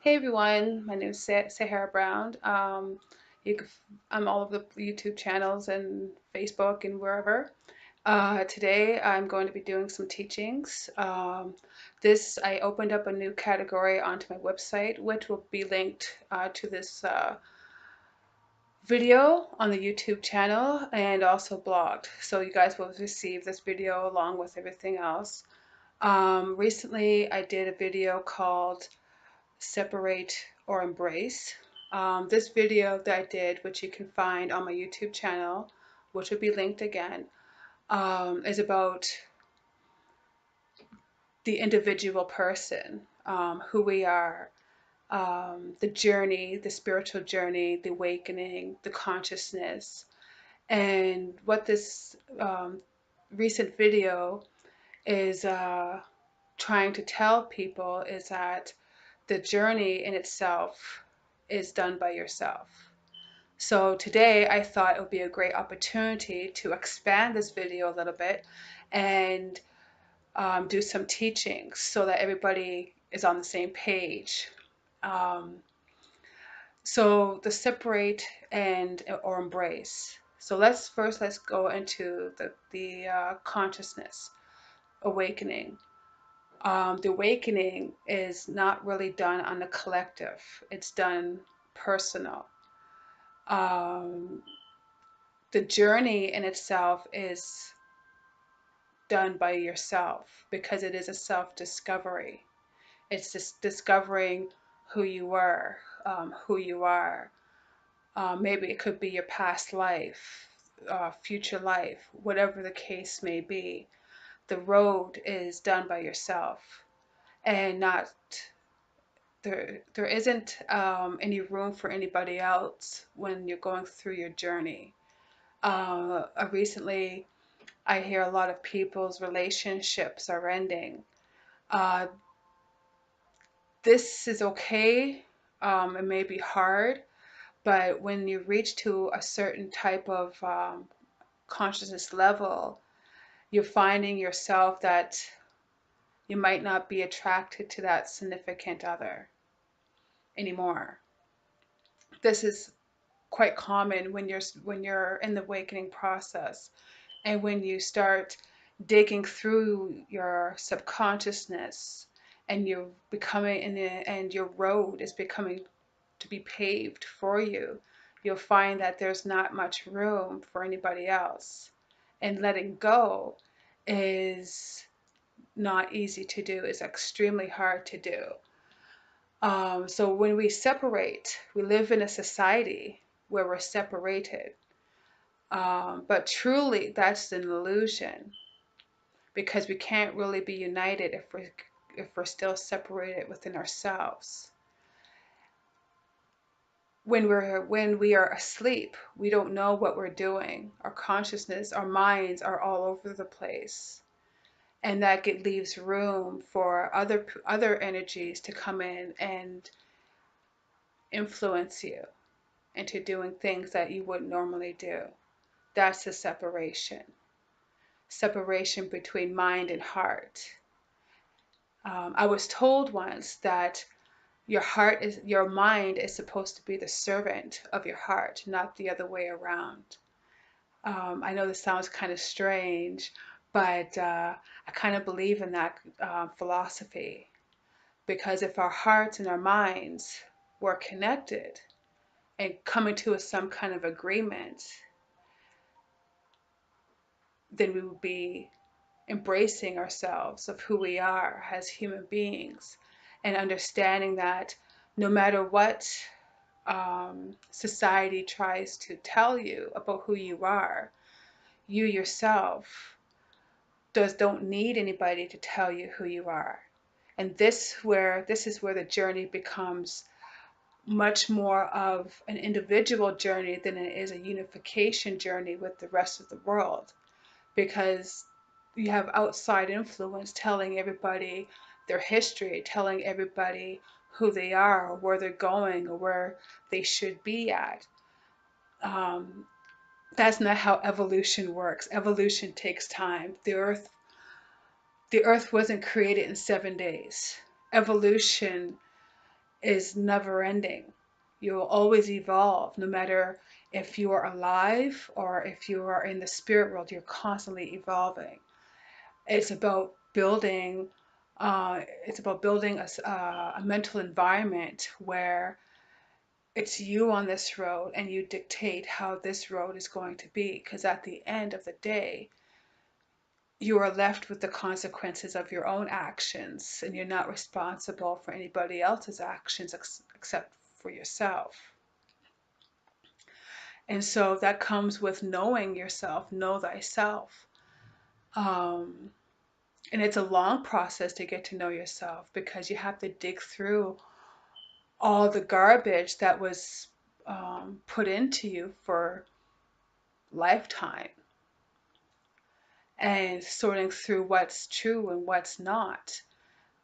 Hey everyone, my name is Sahara Brown. You can, I'm all over the YouTube channels and Facebook and wherever. Today I'm going to be doing some teachings. I opened up a new category onto my website, which will be linked to this video on the YouTube channel and also blogged. So you guys will receive this video along with everything else. Recently I did a video called Separate or Embrace. This video that I did, which you can find on my YouTube channel, which will be linked again, is about the individual person, who we are, the journey, the spiritual journey, the awakening, the consciousness. And what this recent video is trying to tell people is that the journey in itself is done by yourself. So today I thought it would be a great opportunity to expand this video a little bit and do some teachings so that everybody is on the same page. Um, so the separate and or embrace. So let's go into the consciousness awakening. The awakening is not really done on the collective. It's done personal. Um, the journey in itself is done by yourself because it is a self-discovery. It's just discovering who you were, who you are. Maybe it could be your past life, future life, whatever the case may be. The road is done by yourself and not there isn't any room for anybody else when you're going through your journey. Recently, I hear a lot of people's relationships are ending. Uh, this is okay. It may be hard, but when you reach to a certain type of consciousness level, you're finding yourself that you might not be attracted to that significant other anymore. This is quite common when you're in the awakening process and when you start digging through your subconsciousness and you're becoming and your road is becoming to be paved for you, you'll find that there's not much room for anybody else, and letting go is not easy to do. It's extremely hard to do. So when we separate, we live in a society where we're separated. But truly, that's an illusion because we can't really be united if we're still separated within ourselves. When we are asleep, we don't know what we're doing. Our consciousness, our minds are all over the place, and leaves room for other energies to come in and influence you into doing things that you wouldn't normally do. That's the separation between mind and heart. I was told once that your mind is supposed to be the servant of your heart, not the other way around. I know this sounds kind of strange, but I kind of believe in that philosophy because if our hearts and our minds were connected and coming to some kind of agreement, then we would be embracing ourselves of who we are as human beings and understanding that no matter what society tries to tell you about who you are, you yourself don't need anybody to tell you who you are. And this is where the journey becomes much more of an individual journey than it is a unification journey with the rest of the world, because you have outside influence telling everybody their history, telling everybody who they are, or where they're going, or where they should be at. Um, that's not how evolution works. Evolution takes time. The earth wasn't created in 7 days. Evolution is never ending. You'll always evolve, no matter if you are alive or if you are in the spirit world, you're constantly evolving. It's about building. It's about building a mental environment where it's you on this road and you dictate how this road is going to be. Because at the end of the day, you are left with the consequences of your own actions, and you're not responsible for anybody else's actions except for yourself. And so that comes with knowing yourself, know thyself. Um, and it's a long process to get to know yourself, because you have to dig through all the garbage that was put into you for lifetime, and sorting through what's true and what's not,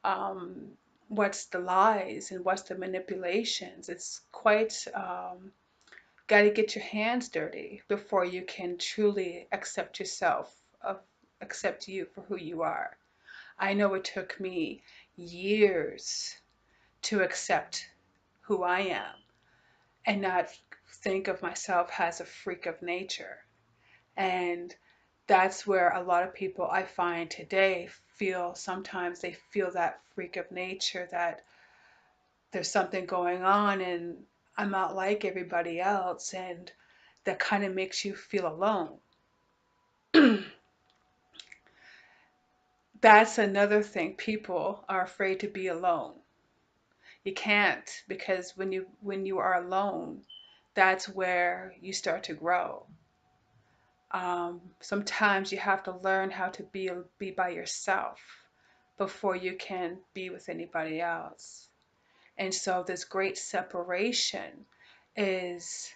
um, what's the lies and what's the manipulations. It's quite, got to get your hands dirty before you can truly accept yourself, accept you for who you are. I know it took me years to accept who I am and not think of myself as a freak of nature. And that's where a lot of people I find today feel, sometimes they feel that freak of nature, that there's something going on and I'm not like everybody else, and that kind of makes you feel alone. That's another thing. People are afraid to be alone. You can't, because when you are alone, that's where you start to grow. Sometimes you have to learn how to be by yourself before you can be with anybody else. And so this great separation is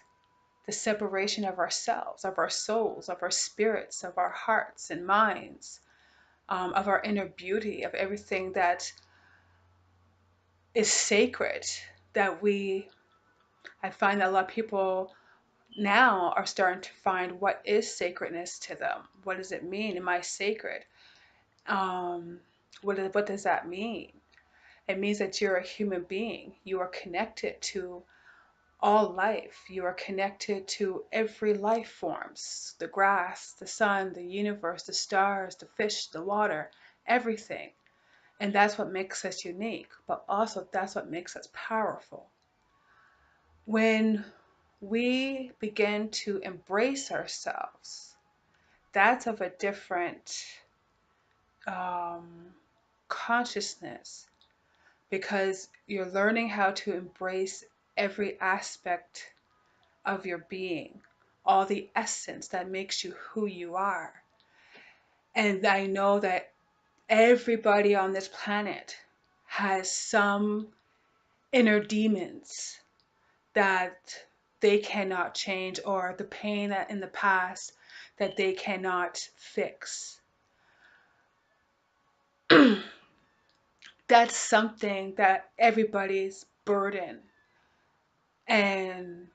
the separation of ourselves, of our souls, of our spirits, of our hearts and minds, of our inner beauty, of everything that is sacred. That I find that a lot of people now are starting to find what is sacredness to them. What does it mean? Am I sacred? Um, what does that mean? It means that you're a human being. You are connected to all life. You are connected to every life forms, the grass, the sun, the universe, the stars, the fish, the water, everything. And that's what makes us unique, but also that's what makes us powerful. When we begin to embrace ourselves, that's of a different um, consciousness, because you're learning how to embrace every aspect of your being, all the essence that makes you who you are. And I know that everybody on this planet has some inner demons that they cannot change, or the pain that in the past that they cannot fix. That's something that everybody's burden. And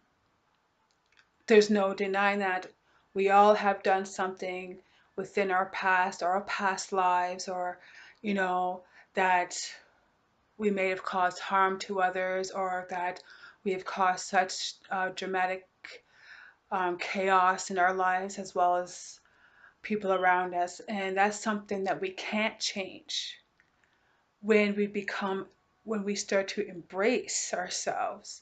there's no denying that we all have done something within our past, or our past lives, or, you know, that we may have caused harm to others, or that we have caused such dramatic chaos in our lives as well as people around us. And that's something that we can't change. When we become, when we start to embrace ourselves,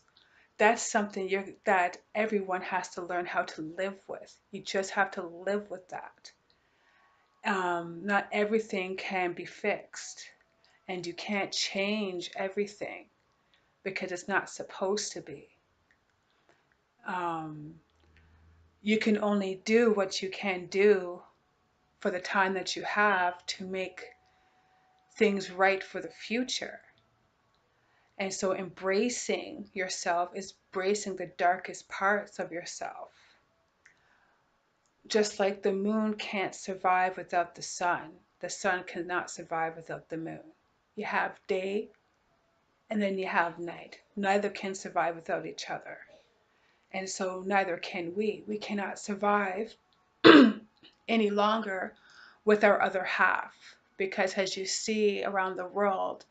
that's something that everyone has to learn how to live with. You just have to live with that. Not everything can be fixed, and you can't change everything because it's not supposed to be. Um, you can only do what you can do for the time that you have to make things right for the future. And so embracing yourself is embracing the darkest parts of yourself. Just like the moon can't survive without the sun cannot survive without the moon. You have day and then you have night. Neither can survive without each other. And so neither can we. We cannot survive any longer with our other half. Because as you see around the world,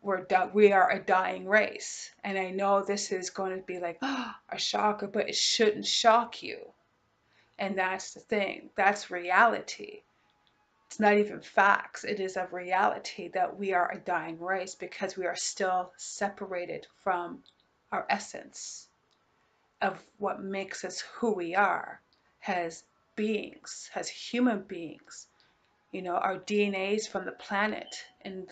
we are a dying race. And I know this is going to be like a shocker, but it shouldn't shock you. And that's the thing. That's reality. It's not even facts. It is a reality that we are a dying race because we are still separated from our essence of what makes us who we are as beings, as human beings. Our DNAs from the planet and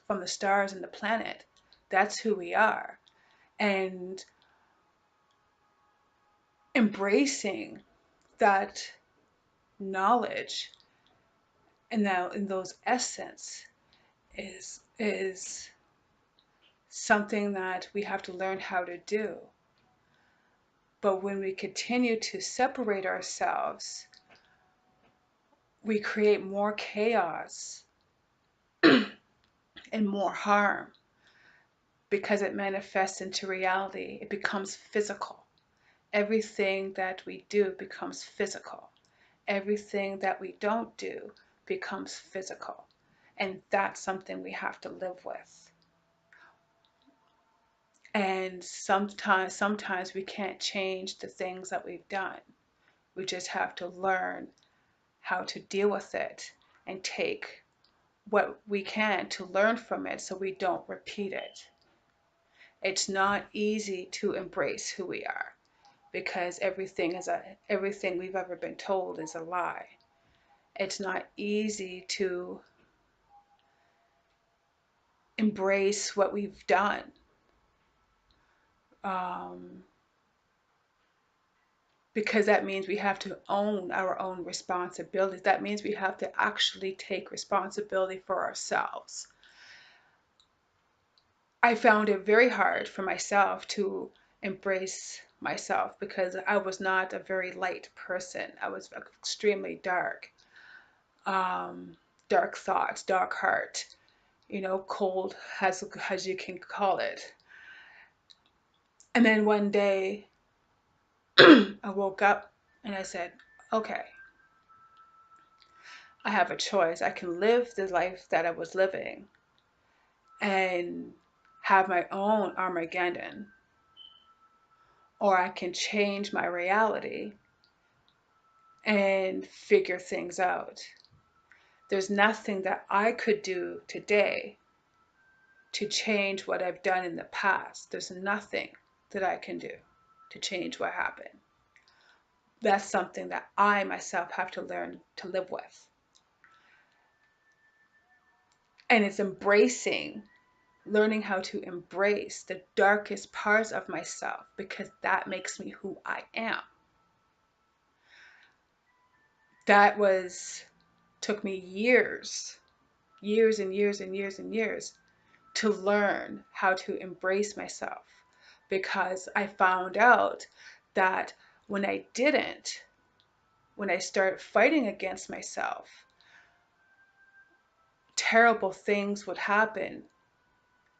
from the stars and the planet. That's who we are. And embracing that knowledge and now in those essence is something that we have to learn how to do. But when we continue to separate ourselves, we create more chaos and more harm because it manifests into reality. It becomes physical. Everything that we do becomes physical. Everything that we don't do becomes physical. And that's something we have to live with. And sometimes we can't change the things that we've done. We just have to learn how to deal with it and take what we can to learn from it so we don't repeat it. It's not easy to embrace who we are because everything we've ever been told is a lie. It's not easy to embrace what we've done. Because that means we have to own our own responsibilities. That means we have to actually take responsibility for ourselves. I found it very hard for myself to embrace myself because I was not a very light person. I was extremely dark. Dark thoughts, dark heart, cold as you can call it. And then one day I woke up and I said, okay, I have a choice. I can live the life that I was living and have my own Armageddon, or I can change my reality and figure things out. There's nothing that I could do today to change what I've done in the past. There's nothing that I can do to change what happened. That's something that I myself have to learn to live with. And it's learning how to embrace the darkest parts of myself because that makes me who I am. That took me years and years to learn how to embrace myself because I found out that when I started fighting against myself, terrible things would happen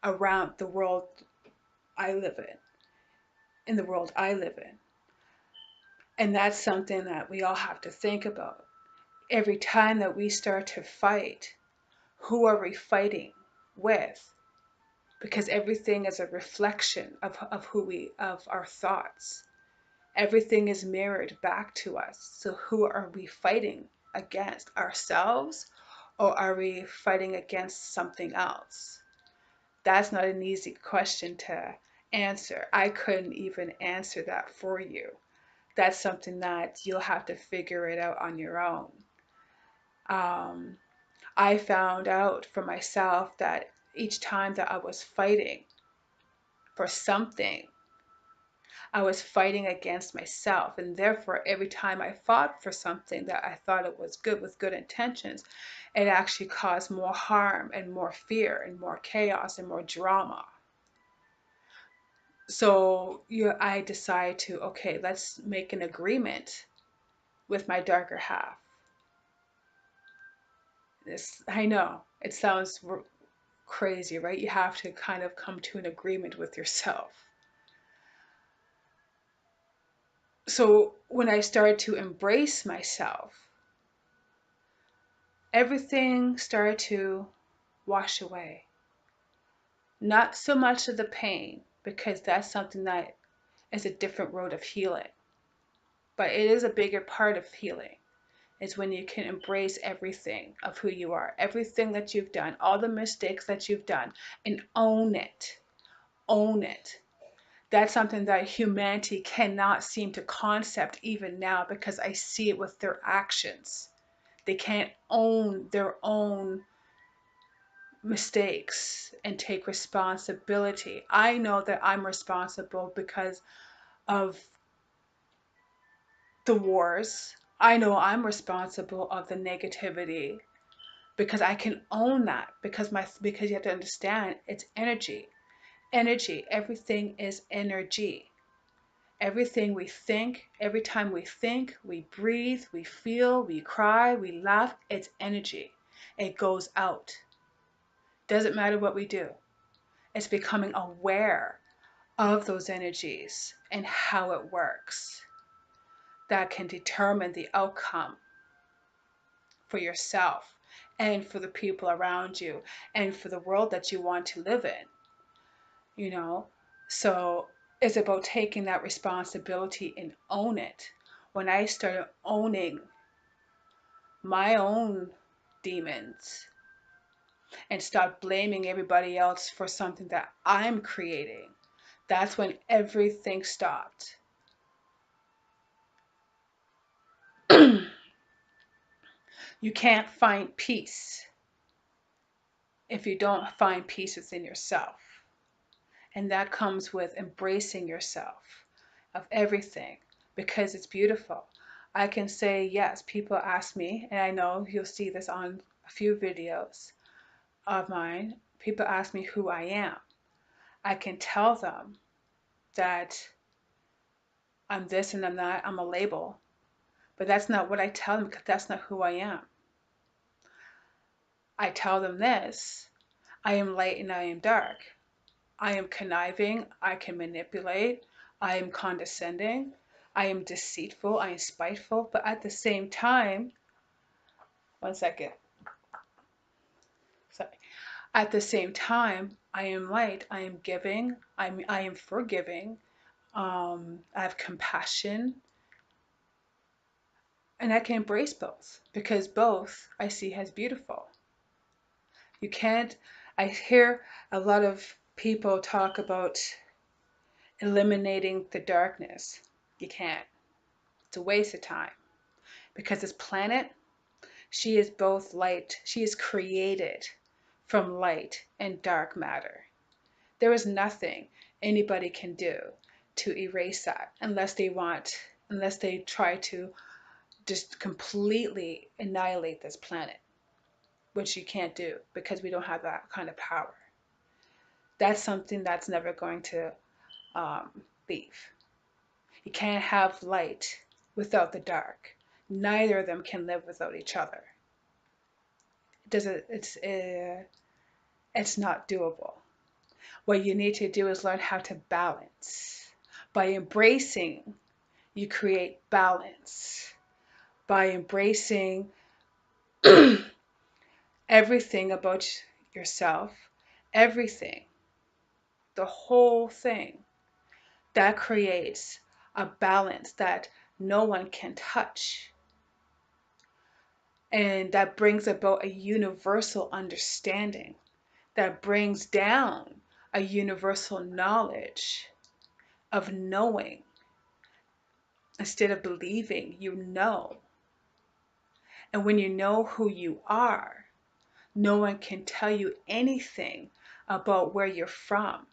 around the world I live in the world I live in. And that's something that we all have to think about. Every time that we start to fight, who are we fighting with? Because everything is a reflection of our thoughts. Everything is mirrored back to us. So who are we fighting against? Ourselves? Or are we fighting against something else? That's not an easy question to answer. I couldn't even answer that for you. That's something that you'll have to figure it out on your own. I found out for myself that each time that I was fighting for something, I was fighting against myself. And therefore, every time I fought for something that I thought it was good with good intentions, it actually caused more harm and more fear and more chaos and more drama. So I decided to, okay, let's make an agreement with my darker half. I know it sounds crazy, right? You have to kind of come to an agreement with yourself. So when I started to embrace myself, everything started to wash away. Not so much of the pain, because that's something that is a different road of healing, but it is a bigger part of healing. Is when you can embrace everything of who you are, everything that you've done, all the mistakes that you've done, and own it. Own it. That's something that humanity cannot seem to concept even now, because I see it with their actions. They can't own their own mistakes and take responsibility. I know that I'm responsible because of the wars. I know I'm responsible of the negativity, because I can own that, because you have to understand it's energy. Energy, everything is energy. Everything we think, every time we think, we breathe, we feel, we cry, we laugh, it's energy. It goes out. Doesn't matter what we do. It's becoming aware of those energies and how it works that can determine the outcome for yourself and for the people around you and for the world that you want to live in, you know? So it's about taking that responsibility and own it. When I started owning my own demons and start blaming everybody else for something that I'm creating, that's when everything stopped. You can't find peace if you don't find peace within yourself. And that comes with embracing yourself of everything, because it's beautiful. I can say, yes, people ask me, and I know you'll see this on a few videos of mine. People ask me who I am. I can tell them that I'm this and I'm that, I'm a label. But that's not what I tell them, because that's not who I am. I tell them this: I am light and I am dark. I am conniving, I can manipulate, I am condescending, I am deceitful, I am spiteful, but at the same time, one second, sorry. At the same time, I am light, I am giving, I am forgiving, I have compassion, and I can embrace both, because both I see as beautiful. You can't, I hear a lot of people talk about eliminating the darkness. You can't. It's a waste of time, because this planet, she is both light, she is created from light and dark matter. There is nothing anybody can do to erase that, unless they try to just completely annihilate this planet, which you can't do, because we don't have that kind of power. That's something that's never going to leave. You can't have light without the dark. Neither of them can live without each other. It doesn't. It's not doable. What you need to do is learn how to balance. By embracing, you create balance. By embracing everything about yourself, everything, the whole thing, that creates a balance that no one can touch. And that brings about a universal understanding, that brings down a universal knowledge of knowing. Instead of believing, you know. And when you know who you are, no one can tell you anything about where you're from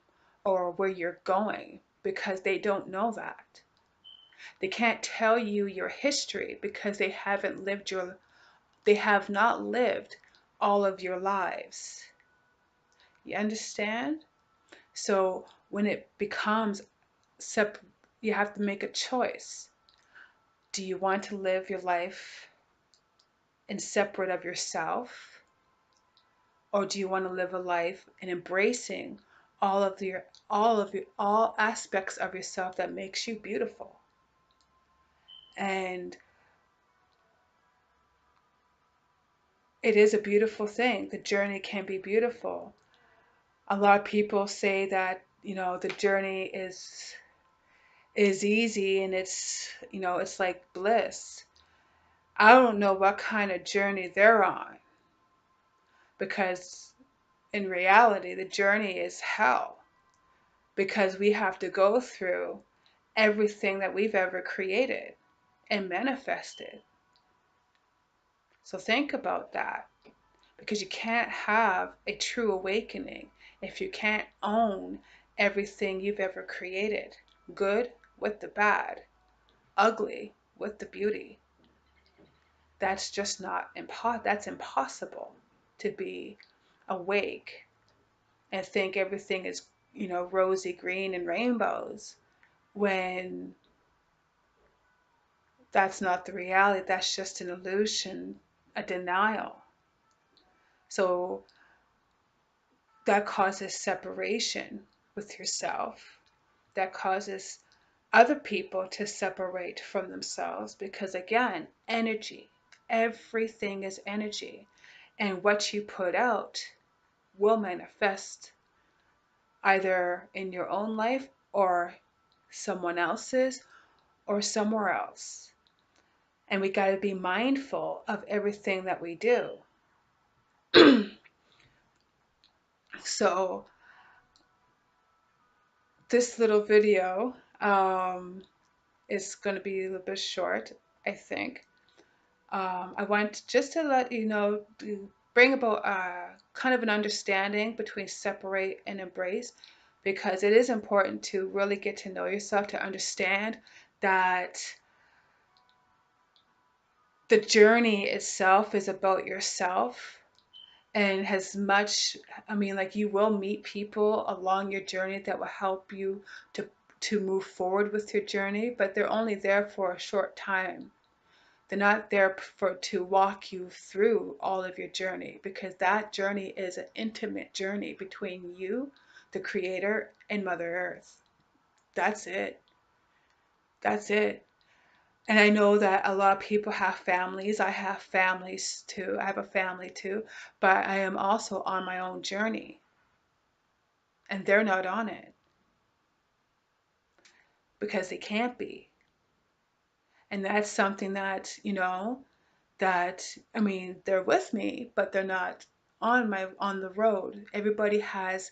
or where you're going, because they don't know that. They can't tell you your history, because they have not lived all of your lives. You understand? So when it becomes you have to make a choice. Do you want to live your life in separate of yourself? Or do you want to live a life in embracing all aspects of yourself that makes you beautiful? And it is a beautiful thing. The journey can be beautiful. A lot of people say that, the journey is easy and it's like bliss. I don't know what kind of journey they're on, because in reality, the journey is hell, because we have to go through everything that we've ever created and manifested. So think about that, because you can't have a true awakening if you can't own everything you've ever created, good with the bad, ugly with the beauty. That's just not that's impossible, to be awake and think everything is, rosy green and rainbows, when that's not the reality. That's just an illusion, a denial. So that causes separation with yourself. That causes other people to separate from themselves, because again, energy, everything is energy. And what you put out will manifest, either in your own life or someone else's or somewhere else. And we got to be mindful of everything that we do. So, this little video is going to be a little bit short, I think. I want just to let you know, to bring about kind of an understanding between separate and embrace, because it is important to really get to know yourself, to understand that the journey itself is about yourself, and has much, I mean, like, you will meet people along your journey that will help you to move forward with your journey, but they're only there for a short time. They're not there for to walk you through all of your journey, because that journey is an intimate journey between you, the creator, and Mother Earth. That's it. That's it. And I know that a lot of people have families. I have families too. I have a family too, but I am also on my own journey, and they're not on it, because they can't be. And that's something that, that, I mean, they're with me, but they're not on the road. Everybody has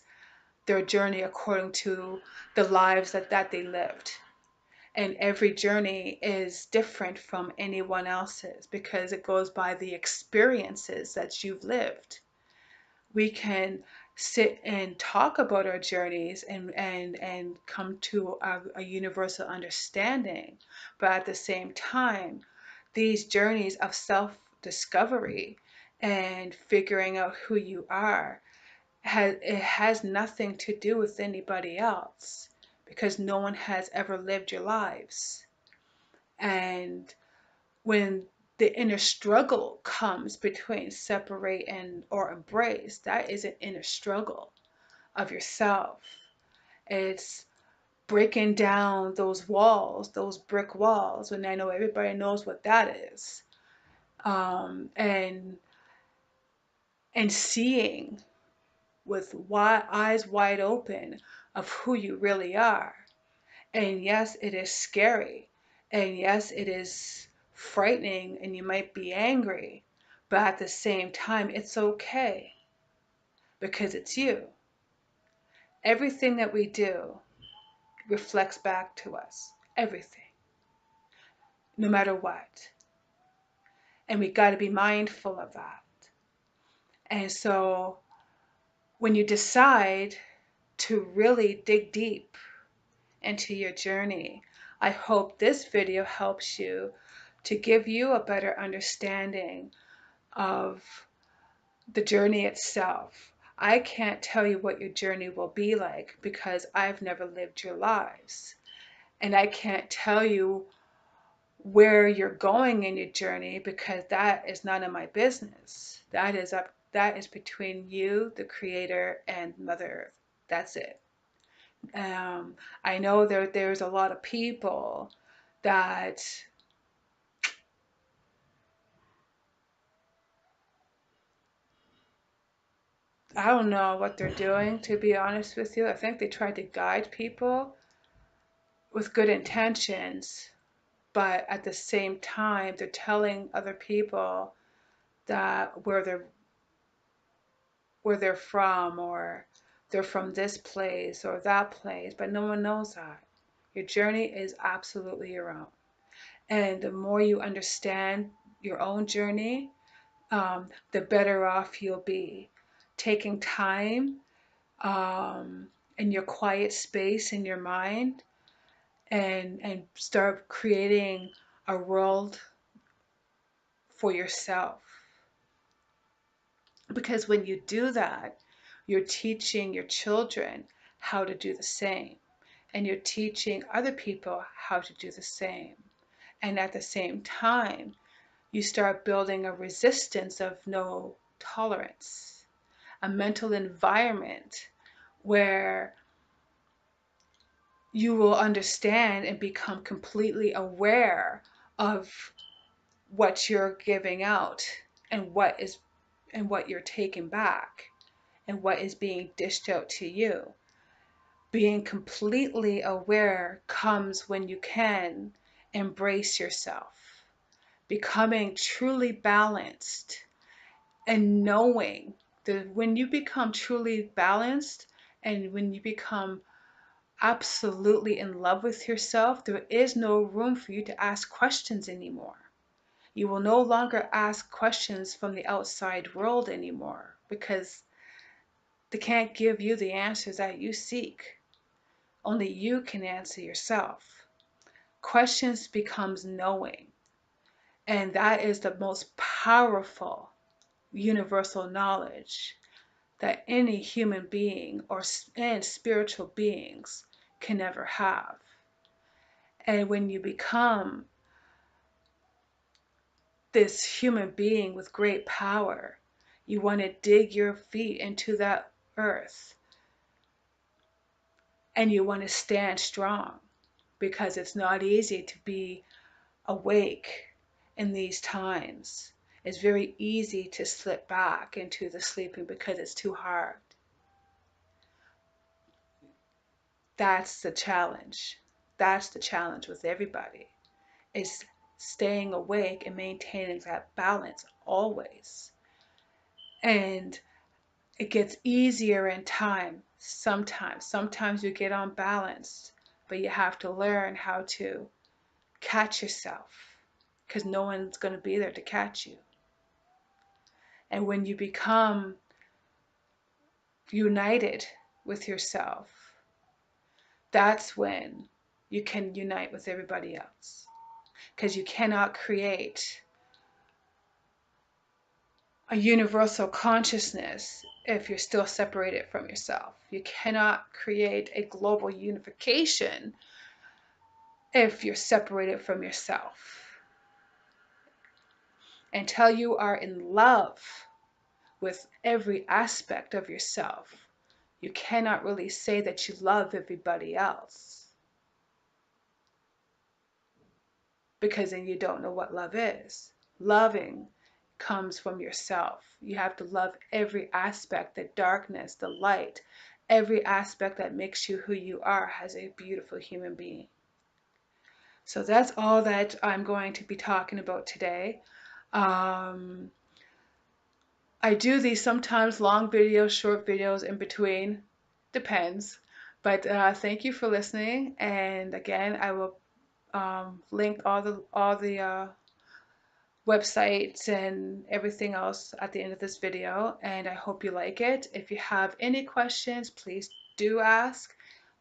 their journey according to the lives that they lived. And every journey is different from anyone else's, because it goes by the experiences that you've lived. We can sit and talk about our journeys and come to a universal understanding, but at the same time, these journeys of self discovery and figuring out who you are, it has nothing to do with anybody else, because no one has ever lived your lives. And when the inner struggle comes between separate and or embrace, that is an inner struggle of yourself. It's breaking down those walls, those brick walls, and I know everybody knows what that is. And seeing with eyes wide open of who you really are. And yes, it is scary. And yes, it is frightening, and you might be angry. But at the same time, it's okay, because it's you. Everything that we do reflects back to us. Everything. No matter what. And we got to be mindful of that. And so when you decide to really dig deep into your journey, I hope this video helps you to give you a better understanding of the journey itself. I can't tell you what your journey will be like, because I've never lived your lives. And I can't tell you where you're going in your journey, because that is none of my business. That is between you, the creator, and Mother Earth. That's it. I know there's a lot of people that I don't know what they're doing, to be honest with you. I think they try to guide people with good intentions, but at the same time, they're telling other people that where they're from, or they're from this place or that place, but no one knows that. Your journey is absolutely your own. And the more you understand your own journey, the better off you'll be. Taking time in your quiet space in your mind, and start creating a world for yourself. Because when you do that, you're teaching your children how to do the same, and you're teaching other people how to do the same. And at the same time, you start building a resistance of no tolerance, a mental environment where you will understand and become completely aware of what you're giving out, and what you're taking back, and what is being dished out to you. Being completely aware comes when you can embrace yourself, becoming truly balanced, and knowing that when you become truly balanced, and when you become absolutely in love with yourself, there is no room for you to ask questions anymore. You will no longer ask questions from the outside world anymore, because they can't give you the answers that you seek. Only you can answer yourself. Questions becomes knowing, and that is the most powerful universal knowledge that any human being and spiritual beings can ever have. And when you become this human being with great power, you want to dig your feet into that earth, and you want to stand strong, because it's not easy to be awake in these times. It's very easy to slip back into the sleeping because it's too hard. That's the challenge. That's the challenge with everybody, is staying awake and maintaining that balance always. And it gets easier in time sometimes. Sometimes you get unbalanced, but you have to learn how to catch yourself, because no one's going to be there to catch you. And when you become united with yourself, that's when you can unite with everybody else. Because you cannot create a universal consciousness if you're still separated from yourself. You cannot create a global unification if you're separated from yourself. Until you are in love with every aspect of yourself, you cannot really say that you love everybody else, because then you don't know what love is. Loving comes from yourself. You have to love every aspect, the darkness, the light, every aspect that makes you who you are as a beautiful human being. So that's all that I'm going to be talking about today. Um, I do these sometimes long videos, short videos in between, depends. But thank you for listening. And again, I will link all the websites and everything else at the end of this video, and I hope you like it. If you have any questions, please do ask.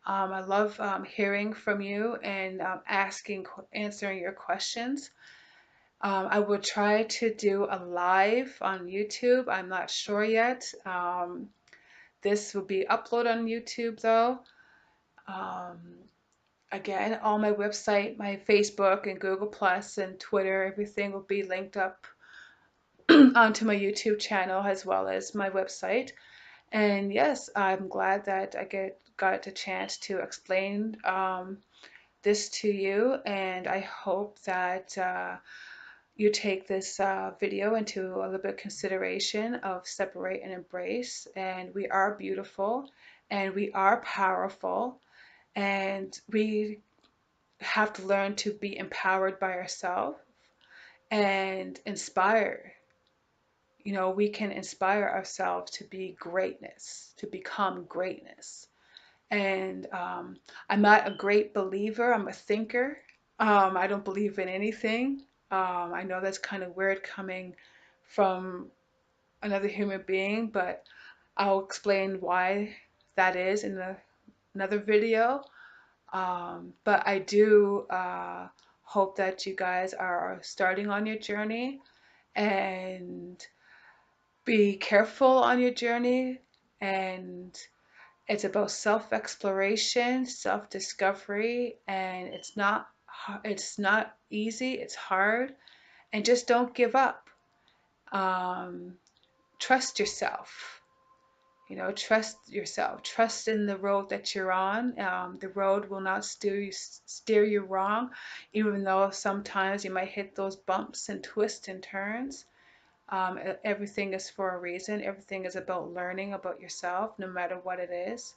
I love hearing from you and answering your questions. I will try to do a live on YouTube. I'm not sure yet. This will be uploaded on YouTube though. Um, Again, all my website, my Facebook and Google Plus and Twitter, everything will be linked up onto my YouTube channel as well as my website. And yes, I'm glad that I got a chance to explain this to you, and I hope that you take this video into a little bit of consideration of separate and embrace. And we are beautiful and we are powerful, and we have to learn to be empowered by ourselves and inspire. We can inspire ourselves to be greatness, to become greatness. And I'm not a great believer, I'm a thinker. I don't believe in anything. I know that's kind of weird coming from another human being, but I'll explain why that is in another video. But I do hope that you guys are starting on your journey, and be careful on your journey. And it's about self-exploration, self-discovery, and it's not easy, it's hard, and just don't give up. Um, Trust yourself. Trust yourself. Trust in the road that you're on. The road will not steer you wrong, even though sometimes you might hit those bumps and twists and turns. Everything is for a reason. Everything is about learning about yourself, no matter what it is.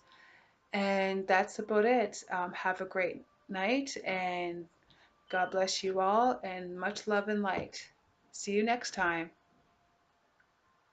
And that's about it. Have a great night, and God bless you all, and much love and light. See you next time.